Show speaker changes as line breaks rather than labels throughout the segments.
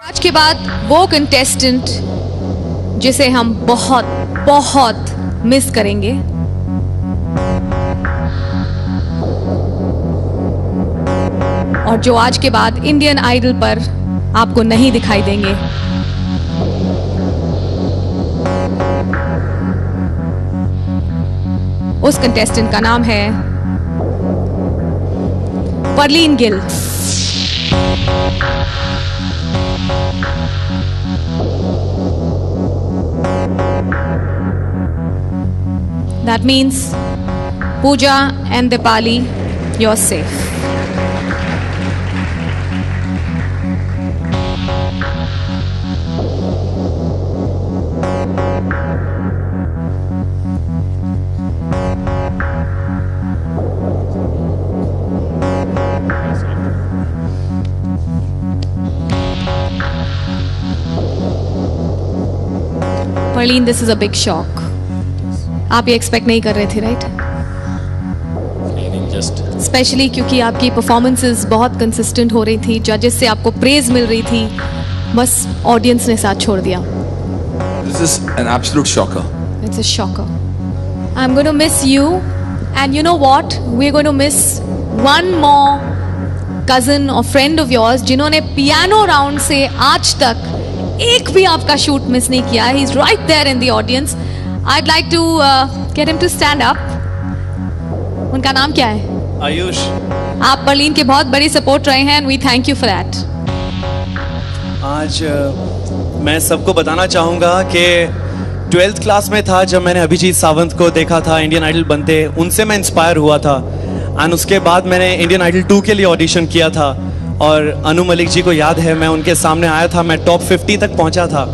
आज के बाद वो कंटेस्टेंट जिसे हम बहुत बहुत मिस करेंगे, और जो आज के बाद इंडियन आइडल पर आपको नहीं दिखाई देंगे। उस कंटेस्टेंट का नाम है परलीन Gill. That means Pooja and Dipali, you're safe. Perleen, this is a big shock. आप ये एक्सपेक्ट नहीं कर रहे थे, राइट? स्पेशली क्योंकि आपकी परफॉर्मेंसेस बहुत कंसिस्टेंट हो रही थी, जजेस से आपको प्रेज मिल रही थी, बस ऑडियंस ने साथ छोड़ दिया।
This is an absolute shocker.
It's a shocker. I'm going to miss you, and you know what? We're going to miss one more cousin or friend of yours जिन्होंने पियानो राउंड से आज तक एक भी आपका शूट मिस नहीं किया। He's right there in the audience. I'd like to get him to stand up. उनका नाम क्या है?
आयुष।
आप परलीन के बहुत बड़ी सपोर्ट रहे हैं, and we thank you for that.
आज मैं सबको बताना चाहूँगा कि 12th क्लास में था जब मैंने अभिजीत सावंत को देखा था इंडियन आइडल बनते, उनसे मैं इंस्पायर हुआ था। एंड उसके बाद मैंने इंडियन आइडल 2 के लिए ऑडिशन किया था, और अनु मलिक जी को याद है मैं उनके सामने आया था, मैं टॉप 50 तक पहुँचा था।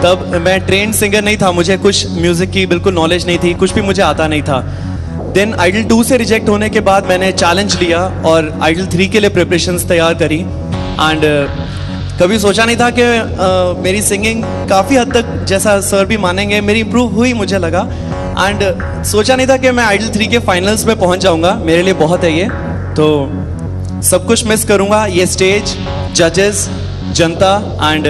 तब मैं ट्रेंड सिंगर नहीं था, मुझे कुछ म्यूज़िक की बिल्कुल नॉलेज नहीं थी, कुछ भी मुझे आता नहीं था। देन आइडल 2 से रिजेक्ट होने के बाद मैंने चैलेंज लिया और आइडल 3 के लिए प्रिपरेशंस तैयार करी। एंड कभी सोचा नहीं था कि मेरी सिंगिंग काफ़ी हद तक, जैसा सर भी मानेंगे, मेरी इम्प्रूव हुई मुझे लगा। एंड सोचा नहीं था कि मैं आइडल 3 के फाइनल्स में पहुंच जाऊंगा। मेरे लिए बहुत है ये, तो सब कुछ मिस करूंगा, ये स्टेज, जजेस, जनता एंड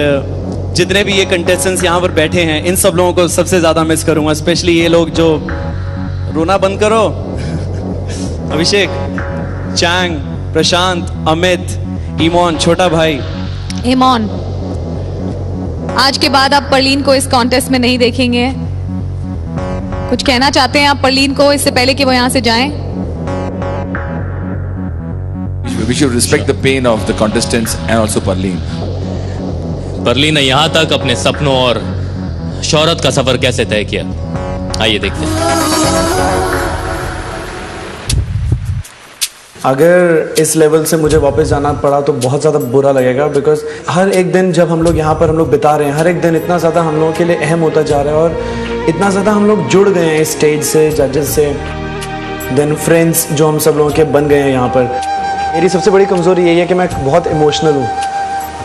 जितने भी ये कंटेस्टेंट्स यहाँ पर बैठे हैं, इन सब लोगों को सबसे ज़्यादा मिस करूंगा। स्पेशली ये लोग जो, रोना बंद करो, अभिषेक, चैंग, प्रशांत, अमित, ईमोन, छोटा भाई।
ईमोन, आज के बाद आप परलीन को इस कॉन्टेस्ट में नहीं देखेंगे। कुछ कहना चाहते हैं आप परलीन को इससे पहले कि वो यहाँ से जाएं?
We should respect the pain of the contestants and also Perleen.
परलीन ने यहाँ तक अपने सपनों और शोहरत का सफर कैसे तय किया, आइए देखते हैं।
अगर इस लेवल से मुझे वापस जाना पड़ा तो बहुत ज़्यादा बुरा लगेगा, बिकॉज हर एक दिन जब हम लोग यहाँ पर हम लोग बिता रहे हैं, हर एक दिन इतना ज़्यादा हम लोगों के लिए अहम होता जा रहा है, और इतना ज़्यादा हम लोग जुड़ गए हैं इस स्टेज से, जजेस से, देन फ्रेंड्स जो हम सब लोगों के बन गए हैं यहाँ पर। मेरी सबसे बड़ी कमज़ोरी यही है कि मैं बहुत इमोशनल हूँ,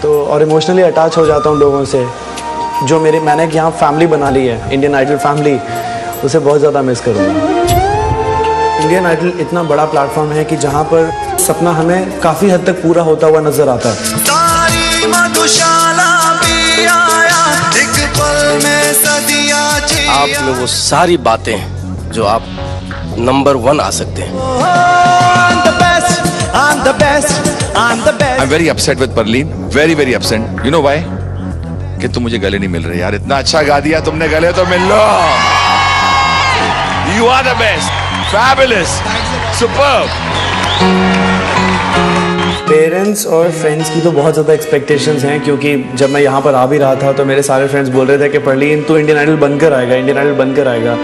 तो और इमोशनली अटैच हो जाता हूँ लोगों से। जो मैंने यहाँ फैमिली बना ली है, इंडियन आइडल फैमिली, उसे बहुत ज़्यादा मिस करूँगा। इंडियन आइडल इतना बड़ा प्लेटफॉर्म है कि जहाँ पर सपना हमें काफ़ी हद तक पूरा होता हुआ नज़र आता है।
आप में वो सारी बातें जो आप नंबर 1 आ सकते हैं।
I'm very upset with Perleen. Very very upset. You know why? कि तुम मुझे गले नहीं मिल रहे यार। इतना अच्छा गा दिया तुमने, गले तो मिल लो। You are the best. Fabulous. Superb.
Parents और फ्रेंड्स की तो बहुत ज़्यादा एक्सपेक्टेशंस हैं, क्योंकि जब मैं यहाँ पर आ भी रहा था तो मेरे सारे फ्रेंड्स बोल रहे थे कि परलीन तो इंडियन आइडल बनकर आएगा, इंडियन आइडल बनकर आएगा।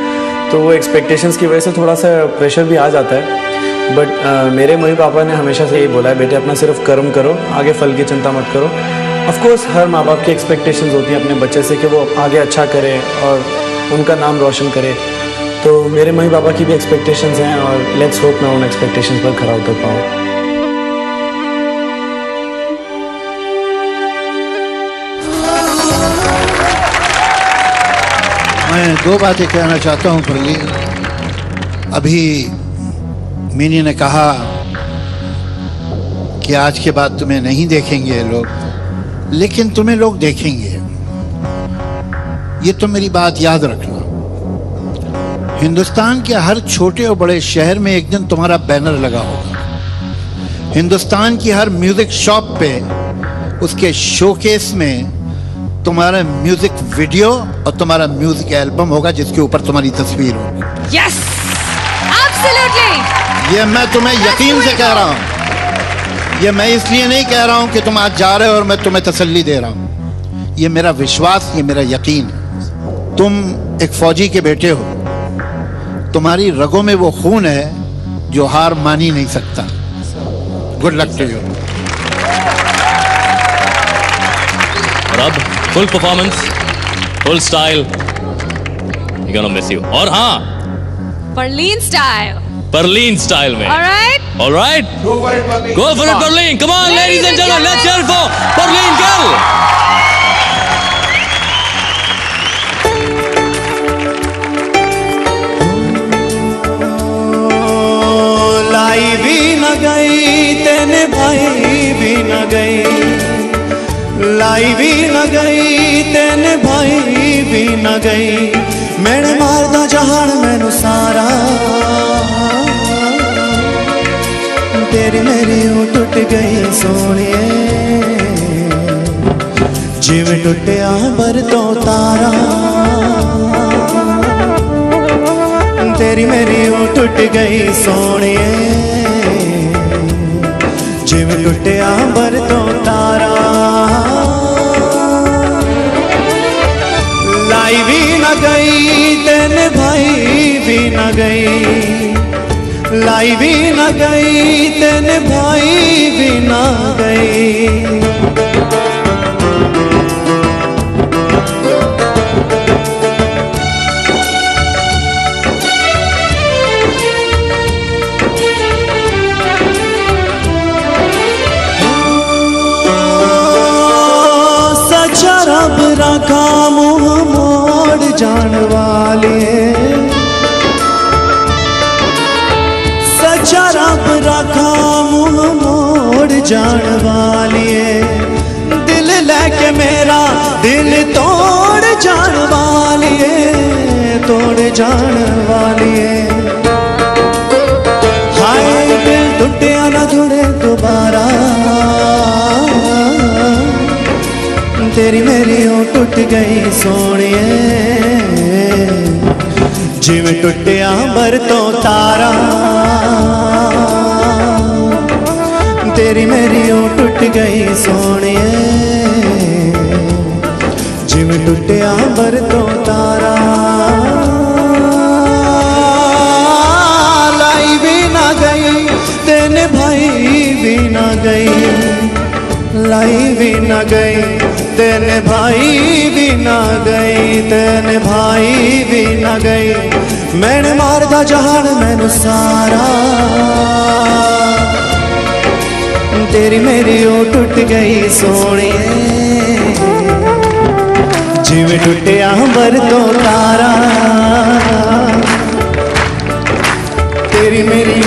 तो वो एक्सपेक्टेशंस की वजह से थोड़ा सा प्रेशर भी आ जाता है। बट मेरे मम्मी पापा ने हमेशा से यही बोला है, बेटे अपना सिर्फ कर्म करो, आगे फल की चिंता मत करो। ऑफ कोर्स हर माँ बाप की एक्सपेक्टेशंस होती हैं अपने बच्चे से कि वो आगे अच्छा करे और उनका नाम रोशन करे। तो मेरे मम्मी पापा की भी एक्सपेक्टेशंस हैं, और लेट्स होप मैं उन एक्सपेक्टेशंस पर खरा उतर पाऊँ।
मैं 2 बातें कहना चाहता हूँ परलीन। अभी मिनी ने कहा कि आज के बाद तुम्हें नहीं देखेंगे लोग, लेकिन तुम्हें लोग देखेंगे, ये तो मेरी बात याद रखना। हिंदुस्तान के हर छोटे और बड़े शहर में एक दिन तुम्हारा बैनर लगा होगा। हिंदुस्तान की हर म्यूजिक शॉप पे उसके शोकेस में तुम्हारा म्यूजिक वीडियो और तुम्हारा म्यूजिक एल्बम होगा जिसके ऊपर तुम्हारी तस्वीर होगी।
Yes, absolutely.
ये मैं तुम्हें यकीन से कह रहा हूं। ये मैं इसलिए नहीं कह रहा हूं कि तुम आज जा रहे हो और मैं तुम्हें तसल्ली दे रहा हूं। ये मेरा विश्वास, ये मेरा यकीन है। तुम एक फौजी के बेटे हो, तुम्हारी रगों में वो खून है जो हार मान ही नहीं सकता। Good luck to you.
और अब full performance, full style, we gonna miss you. और हाँ,
परलीन स्टाइल।
परलीन स्टाइल में।
Alright,
alright, go for it Parleen. Come on ladies and gentleman, let's hear for Parleen girl.
लाई भी न गई तेने भाई भी न गई, लाई भी न गई तेने भाई भी न गई, मैंने मारदा जहान मैनू सारा, तेरी मेरी ओ टुट गई सोनिए, जिवें टुटिया बर तो तारा, तेरी मेरी ओ टुट गई सोनिए, जिवें टुटिया बर तो तारा, लाई भी न गई तेने भाई भी न गई, लाई भी न गई तेने भाई भी न गई, सच्चा रब रखा मुँह मोड़ जान वाले, सच्चा रब रखा मुँह मोड़ जान वालिए, दिल लेके मेरा दिल तोड़ जान वालिए, तोड़ जान वालिए, हाय दिल टूटिया ना जुड़े दोबारा, तेरी मेरी ओ टूट गई सोनिए, जिवें टुटिया बर तो तारा, तेरी मेरी ओ टूट गई सोनिए, जिवें टुटिया बर तो तारा, लाई भी ना गई तेने भाई भी ना गई, लाई भी ना गई तेने भाई भी ना गई, तेने भाई भी ना गई, मैंने मारदा जहान मैनू सारा, तेरी मेरी ओ टूट गई सोनिए, जिवें टुटिया बर तो तारा, तेरी मेरी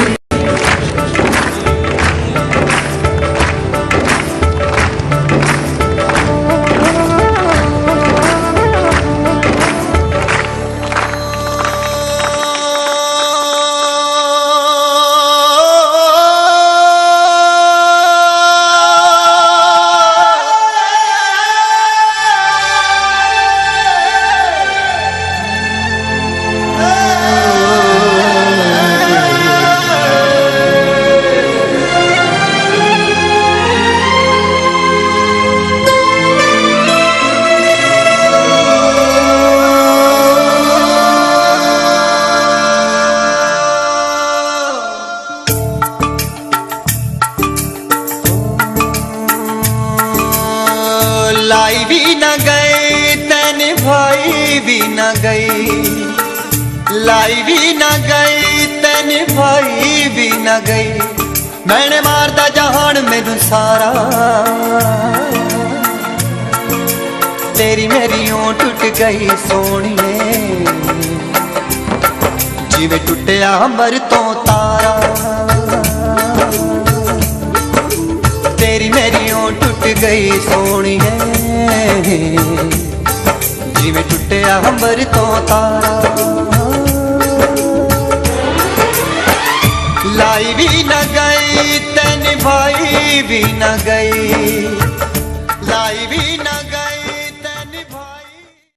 लाई भी न गई तेने भाई भी न गई, लाई भी न गई तेने भाई भी न गई, मैंने मारदा जहान मैनू सारा, तेरी मेरी ओ टूट गई सोनिए, जिवें टुटिया बर तो तारा, तेरी मेरी ओ टूट
गई सोहणीए जिवें टुटिया अंबर तो तारा लाई भी न गई ते निभाई भी न गई लाई भी